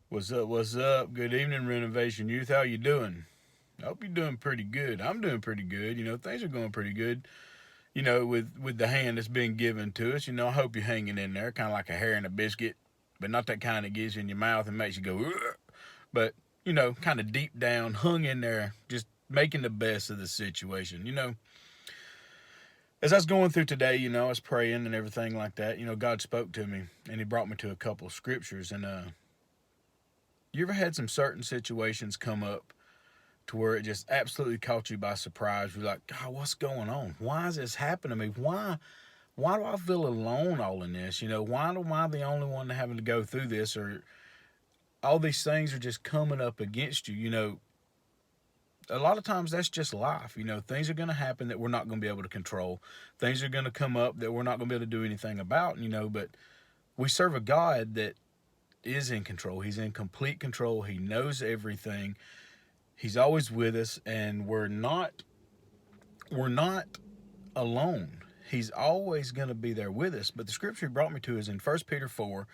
What's up? What's up? Good evening, Renovation Youth. How you doing? I hope you're doing pretty good. I'm doing pretty good. Things are going pretty good. With the hand that's been given to us. I hope you're hanging in there, kind of like a hair in a biscuit, but not that kind that gets in your mouth and makes you go, ugh. But kind of deep down, hung in there, just making the best of the situation. As I was going through today, I was praying and everything like that. God spoke to me and He brought me to a couple of scriptures. And you ever had some certain situations come up to where it just absolutely caught you by surprise? You're like, God, what's going on? Why is this happening to me? Why do I feel alone all in this? Why am I the only one having to go through this? Or all these things are just coming up against you. A lot of times that's just life. Things are going to happen that we're not going to be able to control. Things are going to come up that we're not going to be able to do anything about. But we serve a God that is in control. He's in complete control. He knows everything. He's always with us, and we're not alone. He's always going to be there with us. But the scripture he brought me to is in 1 Peter 4,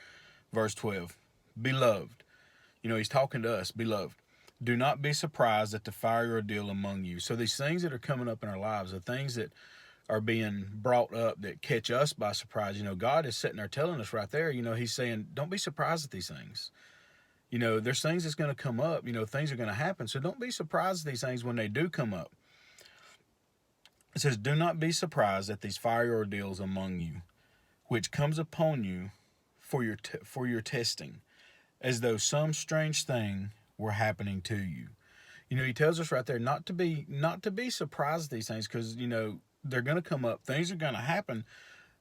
verse 12. Beloved, he's talking to us. Beloved, do not be surprised at the fiery ordeal among you. So these things that are coming up in our lives, the things that are being brought up that catch us by surprise, God is sitting there telling us right there, He's saying, don't be surprised at these things. There's things that's going to come up, things are going to happen. So don't be surprised at these things when they do come up. It says, do not be surprised at these fiery ordeals among you, which comes upon you for your testing, as though some strange thing were happening to you. He tells us right there not to be surprised at these things, because they're going to come up, things are going to happen.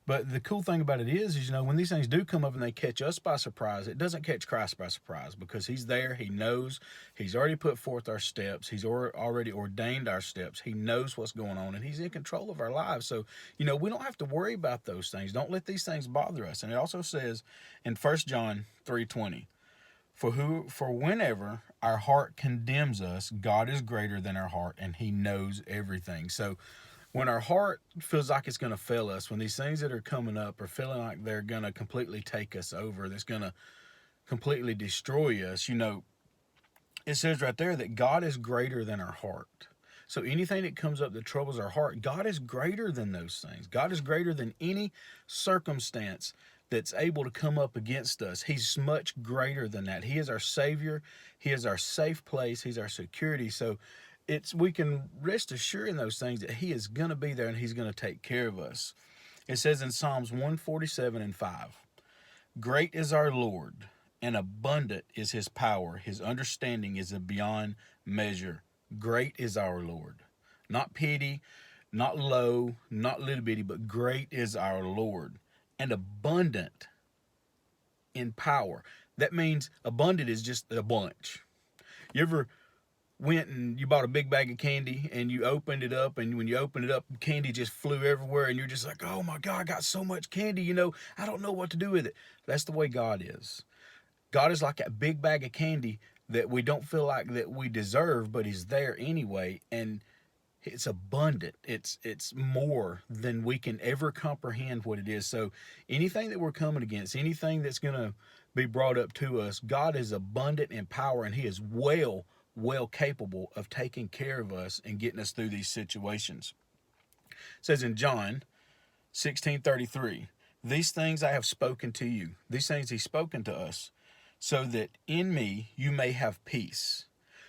But the cool thing about it is, when these things do come up and they catch us by surprise, it doesn't catch Christ by surprise, because He's there. He knows. He's already put forth our steps. He's already ordained our steps. He knows what's going on, and He's in control of our lives. So, we don't have to worry about those things. Don't let these things bother us. And it also says in 1 John 3:20, for whenever our heart condemns us, God is greater than our heart, and He knows everything. So when our heart feels like it's going to fail us, when these things that are coming up are feeling like they're going to completely take us over, that's going to completely destroy us, it says right there that God is greater than our heart. So anything that comes up that troubles our heart, God is greater than those things. God is greater than any circumstance that's able to come up against us. He's much greater than that. He is our Savior. He is our safe place. He's our security. So we can rest assured in those things that He is going to be there and He's going to take care of us. It says in Psalms 147:5, great is our Lord, and abundant is His power. His understanding is beyond measure. Great is our Lord. Not petty, not low, not little bitty, but great is our Lord, and abundant in power. That means abundant is just a bunch. You ever went and you bought a big bag of candy and you opened it up, and when you opened it up, candy just flew everywhere, and you're just like, oh my God, I got so much candy, I don't know what to do with it. That's the way God is. God is like that big bag of candy that we don't feel like that we deserve, but He's there anyway, and it's abundant. It's more than we can ever comprehend what it is. So anything that we're coming against, anything that's going to be brought up to us, God is abundant in power, and He is well capable of taking care of us and getting us through these situations. It says in John 16:33, these things I have spoken to you. These things He's spoken to us, so that in me you may have peace.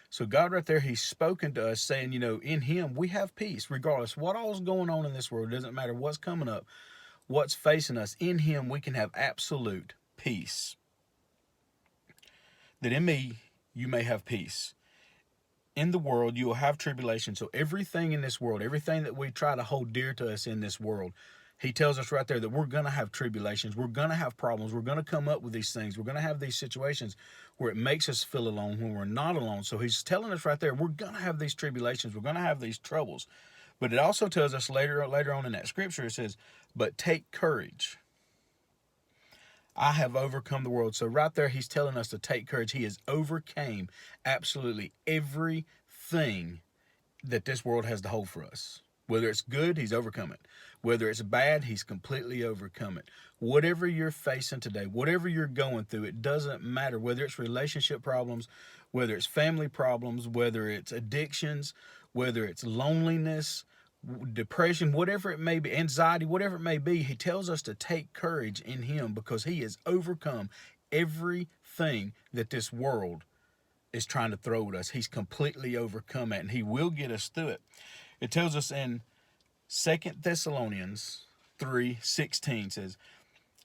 So God right there, He's spoken to us saying, in Him we have peace, regardless what all's going on in this world. It doesn't matter what's coming up, what's facing us. In Him we can have absolute peace. That in me you may have peace. In the world you will have tribulation. So everything in this world, everything that we try to hold dear to us in this world, He tells us right there that we're going to have tribulations. We're going to have problems. We're going to come up with these things. We're going to have these situations where it makes us feel alone when we're not alone. So He's telling us right there, we're going to have these tribulations. We're going to have these troubles. But it also tells us later on in that scripture, it says, but take courage. I have overcome the world. So right there, He's telling us to take courage. He has overcame absolutely everything that this world has to hold for us. Whether it's good, he's overcome it. Whether it's bad, he's completely overcome it. Whatever you're facing today, whatever you're going through, it doesn't matter. Whether it's relationship problems, whether it's family problems, whether it's addictions, whether it's loneliness, depression, whatever it may be, anxiety, whatever it may be, he tells us to take courage in him because he has overcome everything that this world is trying to throw at us. He's completely overcome it, and he will get us through it. It tells us in 2 Thessalonians 3:16 says,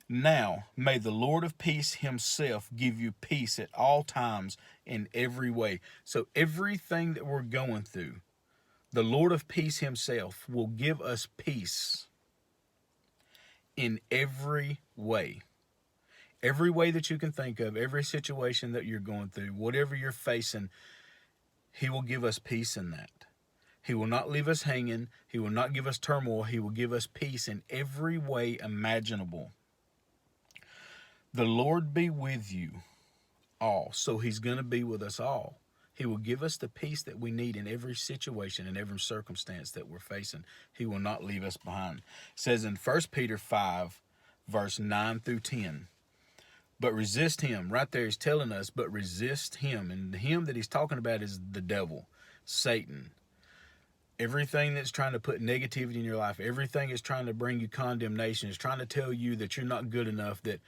"Now may the Lord of peace himself give you peace at all times in every way." So everything that we're going through, the Lord of peace himself will give us peace in every way. Every way that you can think of, every situation that you're going through, whatever you're facing, he will give us peace in that. He will not leave us hanging. He will not give us turmoil. He will give us peace in every way imaginable. The Lord be with you all. So he's going to be with us all. He will give us the peace that we need in every situation, in every circumstance that we're facing. He will not leave us behind. It says in 1 Peter 5, verse 9 through 10, but resist him. Right there he's telling us, but resist him. And the him that he's talking about is the devil, Satan. Everything that's trying to put negativity in your life, everything is trying to bring you condemnation, is trying to tell you that you're not good enough, that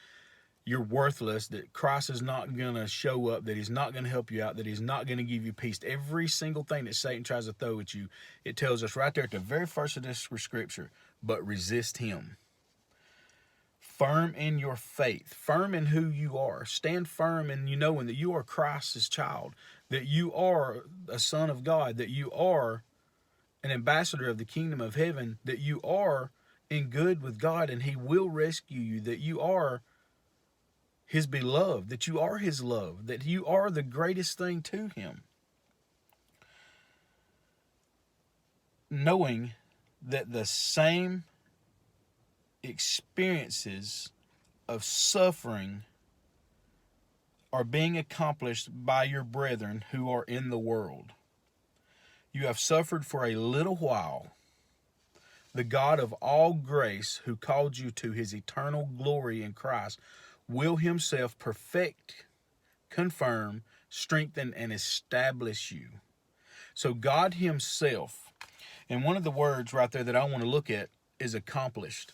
you're worthless, that Christ is not going to show up, that he's not going to help you out, that he's not going to give you peace. Every single thing that Satan tries to throw at you, it tells us right there at the very first of this scripture, but resist him. Firm in your faith, firm in who you are. Stand firm in you knowing that you are Christ's child, that you are a son of God, that you are an ambassador of the kingdom of heaven, that you are in good with God and he will rescue you, that you are his beloved, that you are his love, that you are the greatest thing to him. Knowing that the same experiences of suffering are being accomplished by your brethren who are in the world. You have suffered for a little while. The God of all grace, who called you to his eternal glory in Christ, will himself perfect, confirm, strengthen, and establish you. So God himself, and one of the words right there that I want to look at is accomplished.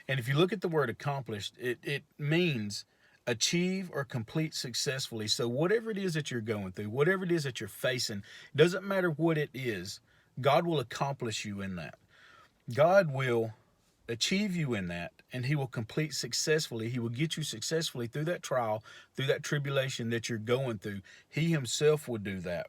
And if you look at the word accomplished, it means achieve or complete successfully. So whatever it is that you're going through, whatever it is that you're facing, doesn't matter what it is, God will accomplish you in that. God will achieve you in that, and he will complete successfully. He will get you successfully through that trial, through that tribulation that you're going through. He himself will do that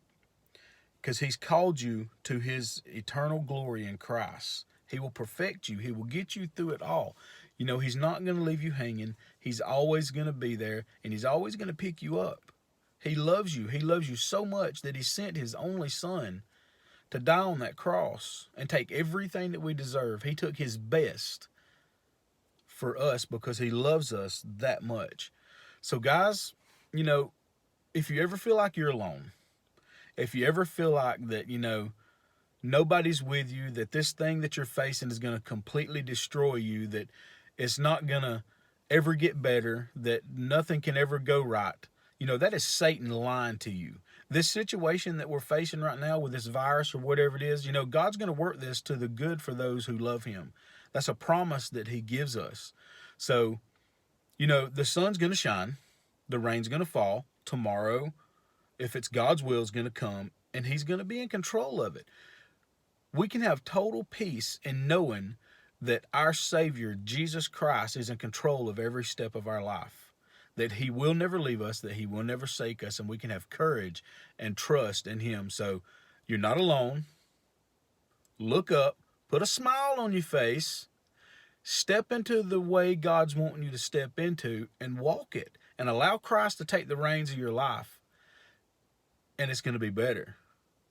because he's called you to his eternal glory in Christ. He will perfect you. He will get you through it all. You know, he's not going to leave you hanging. He's always going to be there, and he's always going to pick you up. He loves you. He loves you so much that he sent his only son to die on that cross and take everything that we deserve. He took his best for us because he loves us that much. So guys, you know, if you ever feel like you're alone, if you ever feel like that, you know, nobody's with you, that this thing that you're facing is going to completely destroy you, that it's not going to ever get better, that nothing can ever go right, you know, that is Satan lying to you. This situation that we're facing right now with this virus or whatever it is, you know, God's going to work this to the good for those who love him. That's a promise that he gives us. So, you know, the sun's going to shine, the rain's going to fall tomorrow. If it's God's will, is going to come, and he's going to be in control of it. We can have total peace in knowing that our Savior, Jesus Christ, is in control of every step of our life, that he will never leave us, that he will never forsake us, and we can have courage and trust in him. So you're not alone. Look up, put a smile on your face, step into the way God's wanting you to step into, and walk it, and allow Christ to take the reins of your life, and it's going to be better.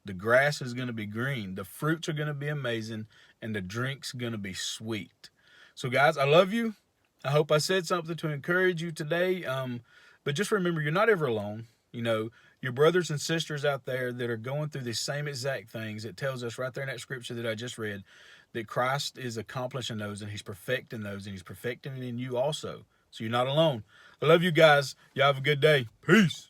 The grass is going to be green. The fruits are going to be amazing, and the drink's going to be sweet. So guys, I love you. I hope I said something to encourage you today. But just remember, you're not ever alone. You know, your brothers and sisters out there that are going through the same exact things. It tells us right there in that scripture that I just read that Christ is accomplishing those, and he's perfecting those, and he's perfecting it in you also. So you're not alone. I love you guys. Y'all have a good day. Peace.